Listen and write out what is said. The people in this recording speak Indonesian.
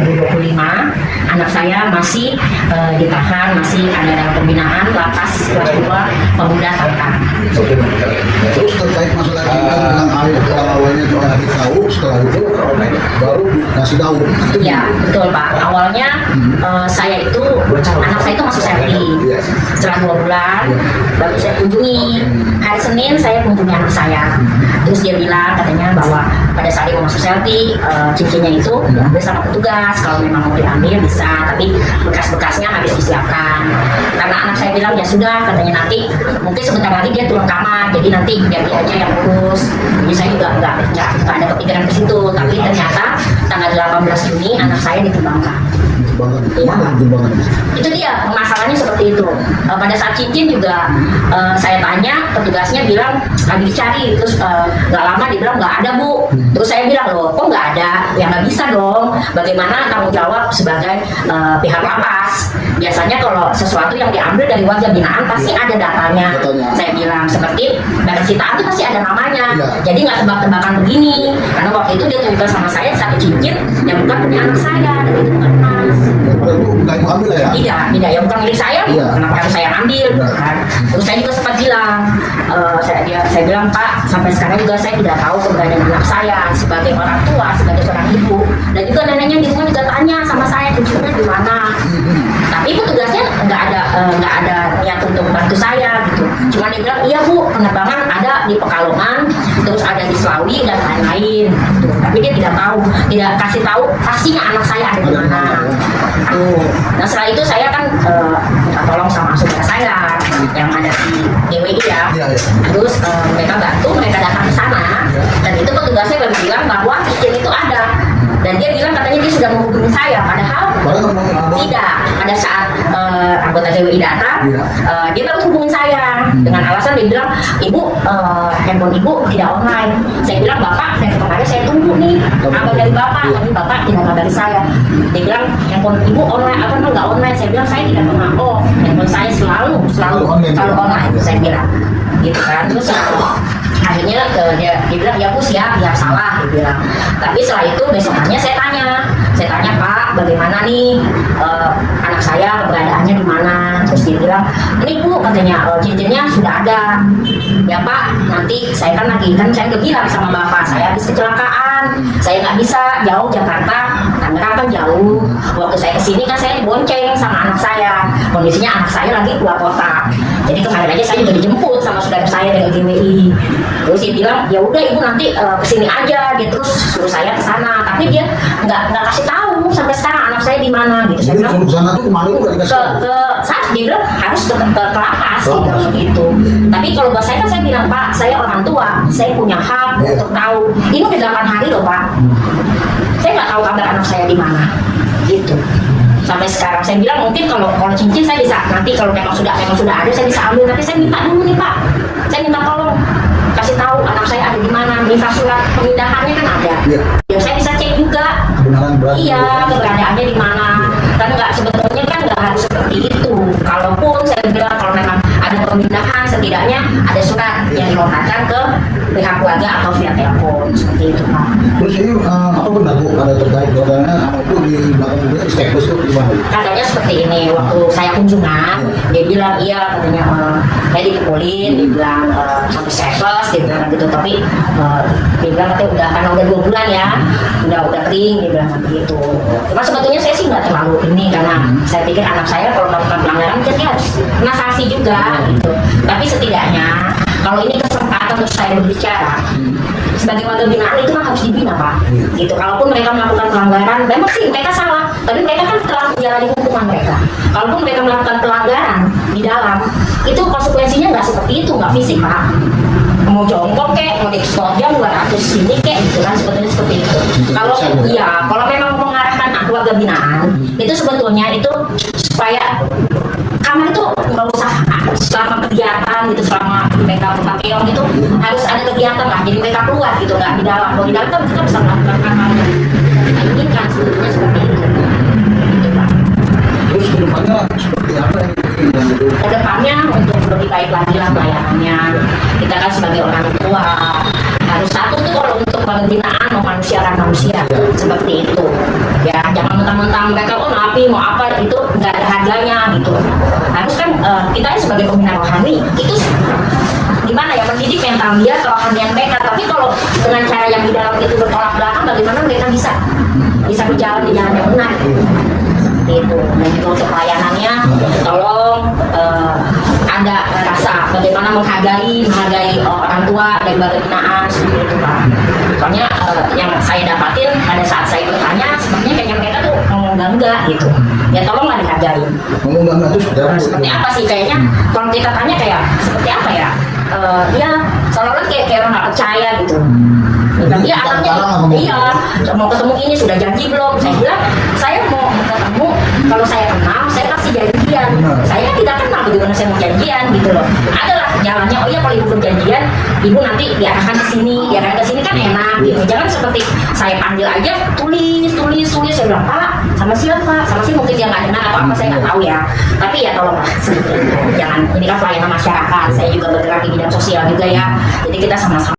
2025 anak saya masih ditahan, masih ada dalam pembinaan lapas kelas 2 pemuda Tangkang. Oke. Terus terkait masalah kita bilang orang awalnya cuma tahu, setelah itu baru dikasih tahu. Ya betul Pak. Awalnya saya itu anak saya itu masuk selfie. Setelah 2 bulan baru saya kunjungi. Hari Senin saya kunjungi anak saya. Terus dia bilang katanya bahwa pada saat dia mau masuk selfie cincinnya itu diambil sama petugas. Kalau memang mau diambil bisa, tapi bekas-bekasnya harus disiapkan. Karena anak saya bilang ya sudah, katanya nanti mungkin sebentar lagi dia turun kamar, jadi nanti biar dia aja yang urus. Jadi saya juga nggak ada kepikiran ke situ. Tapi ternyata tanggal 18 Juni anak saya ditimbangkan. Itu dia masalahnya seperti itu. Pada saat cincin juga saya tanya, petugasnya bilang lagi dicari. Terus nggak lama dia bilang nggak ada Bu. Terus saya bilang loh kok nggak ada? Ya nggak bisa dong. Bagaimana tanggung jawab sebagai pihak lapas? Biasanya kalau sesuatu yang diambil dari warga binaan pasti ada datanya. Saya bilang seperti barang sitaan itu pasti ada namanya. Jadi nggak tebak-tebakan begini. Karena waktu itu dia tunjukkan sama saya satu cincin yang bukan punya anak saya, dan itu bukan emas. Bukan ibu ambil ya? Tidak, ya bukan milik saya, kenapa harus saya ambil? Kan? Terus saya juga sempat bilang, saya bilang Pak, sampai sekarang juga saya tidak tahu keberadaan anak saya sebagai orang tua, sebagai seorang ibu, dan juga neneknya di rumah juga tanya sama saya cucunya di mana. Tapi petugasnya nggak ada niat untuk bantu saya gitu. Cuma dia bilang iya Bu, penerbangan ada di Pekalongan, terus ada di Selawi dan lain-lain. Gitu. Tapi dia tidak tahu, tidak kasih tahu pastinya anak saya ada di mana. Nah setelah itu saya kan minta tolong sama saudara saya yang ada di GWI ya. Terus mereka bantu, mereka datang ke sana, dan itu petugasnya baru bilang bahwa cincin itu ada. Dan dia bilang katanya dia sudah menghubungi saya, padahal tidak. Pada saat anggota GWI datang, dia baru hubungi saya dengan alasan dia bilang, Ibu, handphone Ibu tidak online. Saya bilang, Bapak dari kemarin saya tunggu nih kabar dari Bapak, tapi Bapak tidak kabari saya. Dia bilang, handphone Ibu online, apa nggak online? Saya bilang, saya tidak pernah off, handphone saya selalu online. Saya bilang, gitu kan. Terus akhirnya dia bilang ya Bu siap, ya salah dia bilang. Tapi setelah itu besokannya saya tanya Pak bagaimana nih anak saya keberadaannya di mana. Terus dia bilang ini Bu katanya cincinnya sudah ada ya Pak, nanti saya kan saya udah bilang sama Bapak saya habis kecelakaan, saya nggak bisa jauh Jakarta, Tangerang kan jauh. Waktu saya kesini kan saya bonceng sama anak saya, kondisinya anak saya lagi keluar kota. Jadi kemarin aja saya juga dijemput sama saudara saya dari GWI. Terus dia bilang ya udah Ibu nanti kesini aja. Dia terus suruh saya ke sana, tapi dia nggak kasih tahu sampai sekarang anak saya di mana gitu. Saya bilang ke sana tuh kemana tuh nggak dikasih tahu? ke saat dia bilang harus ke lapas gitu. Tapi kalau buat saya kan saya bilang Pak, saya orang tua, saya punya hak untuk tahu. Ini udah 8 hari loh Pak. Saya nggak tahu kabar anak saya di mana gitu. Sampai sekarang saya bilang mungkin kalau cincin saya bisa nanti kalau memang sudah ada saya bisa ambil, tapi saya minta dulu nih Pak, saya minta tolong kasih tahu anak saya ada di mana, minta surat pemindahannya kan ada, ya saya bisa cek juga keberadaannya di mana. Kan nggak sebetulnya kan nggak harus seperti itu. Kalaupun saya bilang kalau memang ada pemindahan setidaknya ada surat yang dilontarkan ke pihak keluarga atau via telepon seperti itu Pak. Terus ini apa benar Bu ada terkait katanya sama itu di belakang mobilnya di staples itu gimana? Katanya seperti ini, waktu saya kunjungan dia bilang iya katanya saya dipukulin, dia bilang sampai staples, dia bilang gitu. Tapi dia bilang katanya udah karena udah 2 bulan ya, udah kering, dia bilang begitu. Cuma sebetulnya saya sih nggak terlalu ini karena saya pikir anak saya kalau melakukan pelanggaran jadi harus kena sanksi juga gitu. Tapi setidaknya kalau ini kesempatan untuk saya berbicara sebagai warga binaan itu kan harus dibina Pak gitu. Kalaupun mereka melakukan pelanggaran memang sih mereka salah, tapi mereka kan telah menjalani hukuman mereka. Kalaupun mereka melakukan pelanggaran di dalam itu konsekuensinya nggak seperti itu, nggak fisik Pak, mau jongkok kek, mau diekspor jam 200 sini kek gitu kan, sebetulnya seperti itu. Kalau memang mengarahkan keluarga binaan itu sebetulnya itu supaya kamar itu nggak usah selama kegiatan gitu, selama mereka buka keong gitu harus ada kegiatan lah, jadi mereka keluar gitu, nggak di dalam. Kalau di dalam kan kita bisa melakukan hal-hal yang ini kan sebetulnya seperti itu gitu Pak. Terus kedepannya seperti apa yang diinginkan itu? Kedepannya untuk lebih baik lagi lah pelayanannya. Kita kan sebagai orang tua harus satu tuh kalau untuk pembinaan memanusiakan manusia seperti itu ya, jangan mentang-mentang mereka napi mau apa itu nggak ada harganya gitu. Harus kan kita sebagai pembina rohani itu gimana ya, mendidik mental dia, kerohanian mereka. Tapi kalau dengan cara yang di dalam itu bertolak belakang, bagaimana mereka bisa berjalan di jalan yang benar gitu. Dan juga untuk pelayanannya tolong ada rasa bagaimana menghargai orang tua dan lembaga binaan seperti itu Pak. Soalnya yang saya dapatin pada saat saya bertanya sebenarnya kayaknya mereka tuh ngomong enggak gitu. Ya tolonglah dihargai. Ngomong enggak itu Seperti apa sih kayaknya kalau kita tanya kayak seperti apa ya? Ya seolah-olah kayak orang nggak percaya gitu. Tapi anaknya iya mau ketemu ini sudah janji belum? Saya bilang saya mau ketemu, kalau saya kenal saya pasti janjian. Saya tidak kenal bagaimana saya mau janjian gitu loh. Adalah jalannya, oh iya kalau ibu berjanjian, ibu nanti diarahkan ke sini kan enak gitu. Jangan seperti saya panggil aja tulis. Saya bilang Pak sama siapa? Sama sih mungkin dia nggak dengar apa saya nggak tahu ya. Tapi ya tolong jangan, ini kan pelayanan masyarakat. Saya juga bergerak di bidang sosial juga ya. Jadi kita sama-sama